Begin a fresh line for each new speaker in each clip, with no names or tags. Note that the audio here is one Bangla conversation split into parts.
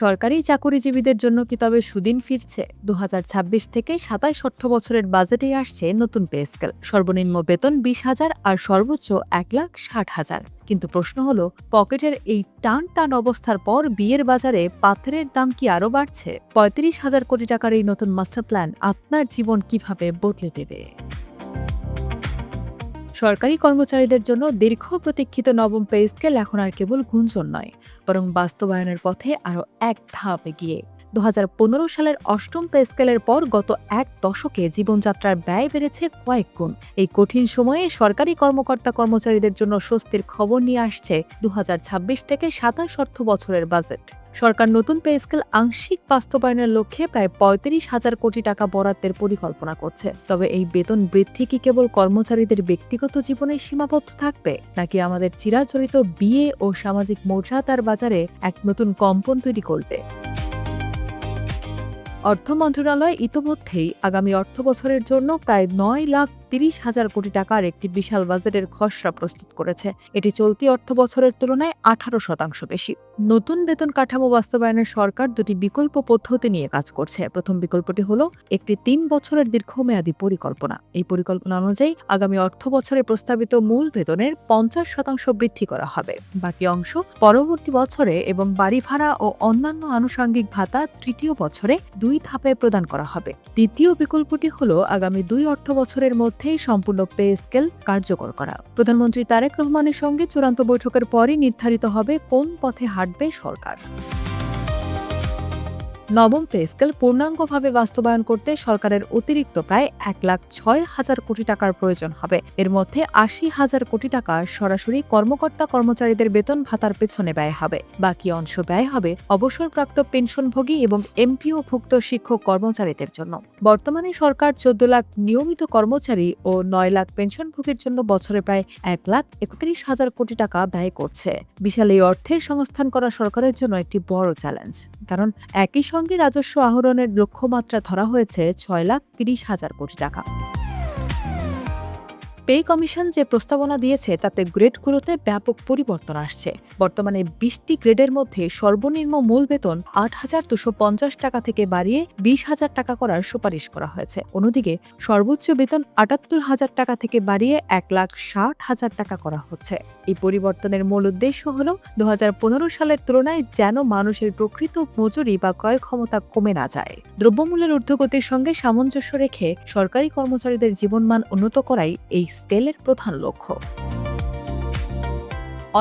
সরকারি চাকুরিজীবীদের জন্য কি তবে সুদিন ফিরছে? ২০২৬ থেকে ২৭ অর্থবছরের বাজেটেই আসছে নতুন পে স্কেল। সর্বনিম্ন বেতন ২০,০০০ আর সর্বোচ্চ ১,৬০,০০০। কিন্তু প্রশ্ন হলো, পকেটের এই টান টান অবস্থার পর বিয়ের বাজারে পাথরের দাম কি আরও বাড়ছে? ৩৫,০০০ কোটি টাকার এই নতুন মাস্টার প্ল্যান আপনার জীবন কিভাবে বদলে দেবে? সরকারি কর্মচারীদের জন্য দীর্ঘ প্রতীক্ষিত নবম পে স্কেল এখন আর কেবল গুঞ্জন নয়, বরং বাস্তবায়নের পথে আরও এক ধাপ এগিয়ে। ২০১৫ সালের অষ্টম পে স্কেলের পর গত এক দশকে জীবনযাত্রার ব্যয় বেড়েছে কয়েক গুণ। এই কঠিন সময়ে সরকারি কর্মচারীদের জন্য স্বস্তির খবর নিয়ে আসছে ২০২৬ থেকে ২৭ অর্থ বছরের বাজেট। সরকার নতুন পে স্কেল আংশিক বাস্তবায়নের লক্ষ্যে প্রায় ৩৫,০০০ কোটি টাকা বরাদ্দের পরিকল্পনা করছে। তবে এই বেতন বৃদ্ধি কি কেবল কর্মচারীদের ব্যক্তিগত জীবনে সীমাবদ্ধ থাকবে, নাকি আমাদের চিরাচরিত বিয়ে ও সামাজিক মর্যাদার বাজারে এক নতুন কম্পন তৈরি করবে? অর্থ মন্ত্রণালয় ইতোমধ্যেই আগামী অর্থবছরের জন্য প্রায় ৯,৩০,০০০ কোটি টাকার একটি বিশাল বাজেটের খসড়া প্রস্তুত করেছে। এটি চলতি অর্থবছরের তুলনায় ১৮% বেশি। নতুন বেতন কাঠামো বাস্তবায়নের সরকার দুটি বিকল্প পদ্ধতি নিয়ে কাজ করছে। প্রথম বিকল্পটি হল একটি ৩ বছরের দীর্ঘমেয়াদী পরিকল্পনা। এই পরিকল্পনা অনুযায়ী আগামী অর্থবছরে প্রস্তাবিত মূল বেতনের ৫০% বৃদ্ধি করা হবে। বাকি অংশ পরবর্তী বছরে এবং বাড়ি ভাড়া ও অন্যান্য আনুষঙ্গিক ভাতা তৃতীয় বছরে ২ ধাপে প্রদান করা হবে। দ্বিতীয় বিকল্পটি হল আগামী ২ অর্থবছরের মধ্যেই সম্পূর্ণ পে স্কেল কার্যকর করা। প্রধানমন্ত্রী তারেক রহমানের সঙ্গে চূড়ান্ত বৈঠকের পরই নির্ধারিত হবে কোন পথে হাঁটবে সরকার। নবম পে স্কেল পূর্ণাঙ্গভাবে বাস্তবায়ন করতে সরকারের অতিরিক্ত প্রায় ১,০৬,০০০ কোটি টাকার প্রয়োজন হবে। এর মধ্যে ৮০,০০০ কোটি টাকা সরাসরি কর্মচারীদের বেতন ভাতার পেছনে ব্যয় হবে। বাকি অংশ ব্যয় হবে অবসরপ্রাপ্ত পেনশনভোগী এবং এমপিওভুক্ত শিক্ষক কর্মচারীদের জন্য। বর্তমানে সরকার ১৪ লাখ নিয়মিত কর্মচারী ও ৯ লাখ পেনশনভোগীর জন্য বছরে প্রায় ১,৩১,০০০ কোটি টাকা ব্যয় করছে। বিশাল এই অর্থের সংস্থান করা সরকারের জন্য একটি বড় চ্যালেঞ্জ, কারণ একই সঙ্গে রাজস্ব আহরণের লক্ষ্যমাত্রা ধরা হয়েছে ৬,৩০,০০০ কোটি টাকা। পে কমিশন যে প্রস্তাবনা দিয়েছে তাতে গ্রেডগুলোতে ব্যাপক পরিবর্তন আসছে। বর্তমানে ২০টি গ্রেডের মধ্যে সর্বনিম্ন মূল বেতন ৮,২৫০ টাকা থেকে বাড়িয়ে ২০,০০০ টাকা করার সুপারিশ করা হয়েছে। অন্যদিকে সর্বোচ্চ বেতন ৭৮,০০০ টাকা থেকে বাড়িয়ে ১,৬০,০০০ টাকা করা হচ্ছে। এই পরিবর্তনের মূল উদ্দেশ্য হল ২০১৫ সালের তুলনায় যেন মানুষের প্রকৃত মজুরি বা ক্রয় ক্ষমতা কমে না যায়। দ্রব্যমূল্যের ঊর্ধ্বগতির সঙ্গে সামঞ্জস্য রেখে সরকারি কর্মচারীদের জীবনমান উন্নত করাই এই স্কেলের প্রধান লক্ষ্য।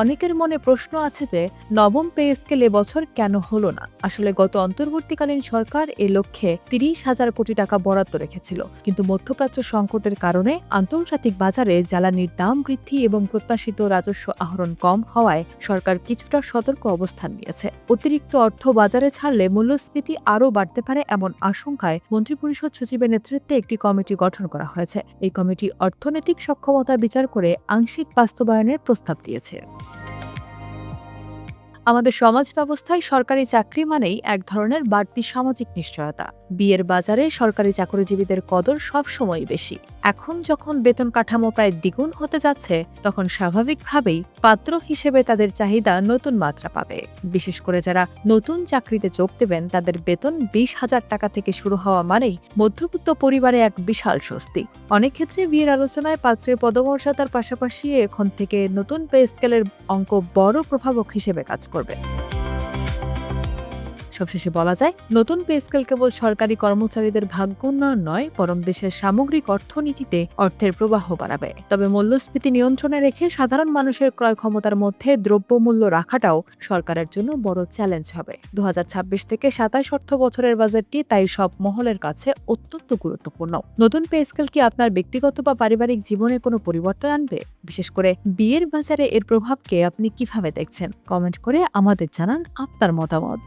অনেকের মনে প্রশ্ন আছে যে নবম পে স্কেল এবছর কেন হলো না। আসলে গত অন্তর্বর্তীকালীন সরকার এ লক্ষ্যে ৩০,০০০ কোটি টাকা বরাদ্দ রেখেছিল, কিন্তু মধ্যপ্রাচ্য সংকটের কারণে আন্তর্জাতিক বাজারে জ্বালানির দাম বৃদ্ধি এবং প্রত্যাশিত রাজস্ব আহরণ কম হওয়ায় সরকার কিছুটা সতর্ক অবস্থান নিয়েছে। অতিরিক্ত অর্থ বাজারে ছাড়লে মূল্যস্ফীতি আরও বাড়তে পারে এমন আশঙ্কায় মন্ত্রিপরিষদ সচিবের নেতৃত্বে একটি কমিটি গঠন করা হয়েছে। এই কমিটি অর্থনৈতিক সক্ষমতা বিচার করে আংশিক বাস্তবায়নের প্রস্তাব দিয়েছে। আমাদের সমাজ ব্যবস্থায় সরকারি চাকরি মানেই এক ধরনের বাড়তি সামাজিক নিশ্চয়তা। বিয়ের বাজারে সরকারি চাকরিজীবীদের কদর সবসময় বেশি। এখন যখন বেতন কাঠামো প্রায় দ্বিগুণ হতে যাচ্ছে, তখন স্বাভাবিকভাবেই পাত্র হিসেবে তাদের চাহিদা নতুন মাত্রা পাবে। বিশেষ করে যারা নতুন চাকরিতে যোগ দেবেন, তাদের বেতন ২০,০০০ টাকা থেকে শুরু হওয়া মানেই মধ্যবিত্ত পরিবারে এক বিশাল স্বস্তি। অনেক ক্ষেত্রে বিয়ের আলোচনায় পাত্রের পদমর্যাদার পাশাপাশি এখন থেকে নতুন পে স্কেলের অঙ্ক বড় প্রভাবক হিসেবে কাজ করবে। সবশেষে বলা যায়, নতুন পে স্কেল কেবল সরকারি কর্মচারীদের ভাগ্য উন্নয়ন নয়, বরং দেশের সামগ্রিক অর্থনীতিতে অর্থের প্রবাহ বাড়াবে। তবে মূল্যস্ফীতি নিয়ন্ত্রণে রেখে সাধারণ মানুষের ক্রয় ক্ষমতার মধ্যে দ্রব্যমূল্য রাখাটাও সরকারের জন্য বড় চ্যালেঞ্জ হবে। ২০২৬ থেকে ২৭ অর্থ বছরের বাজেটটি তাই সব মহলের কাছে অত্যন্ত গুরুত্বপূর্ণ। নতুন পে স্কেল কি আপনার ব্যক্তিগত বা পারিবারিক জীবনে কোনো পরিবর্তন আনবে? বিশেষ করে বিয়ের বাজারে এর প্রভাবকে আপনি কিভাবে দেখছেন? কমেন্ট করে আমাদের জানান আপনার মতামত।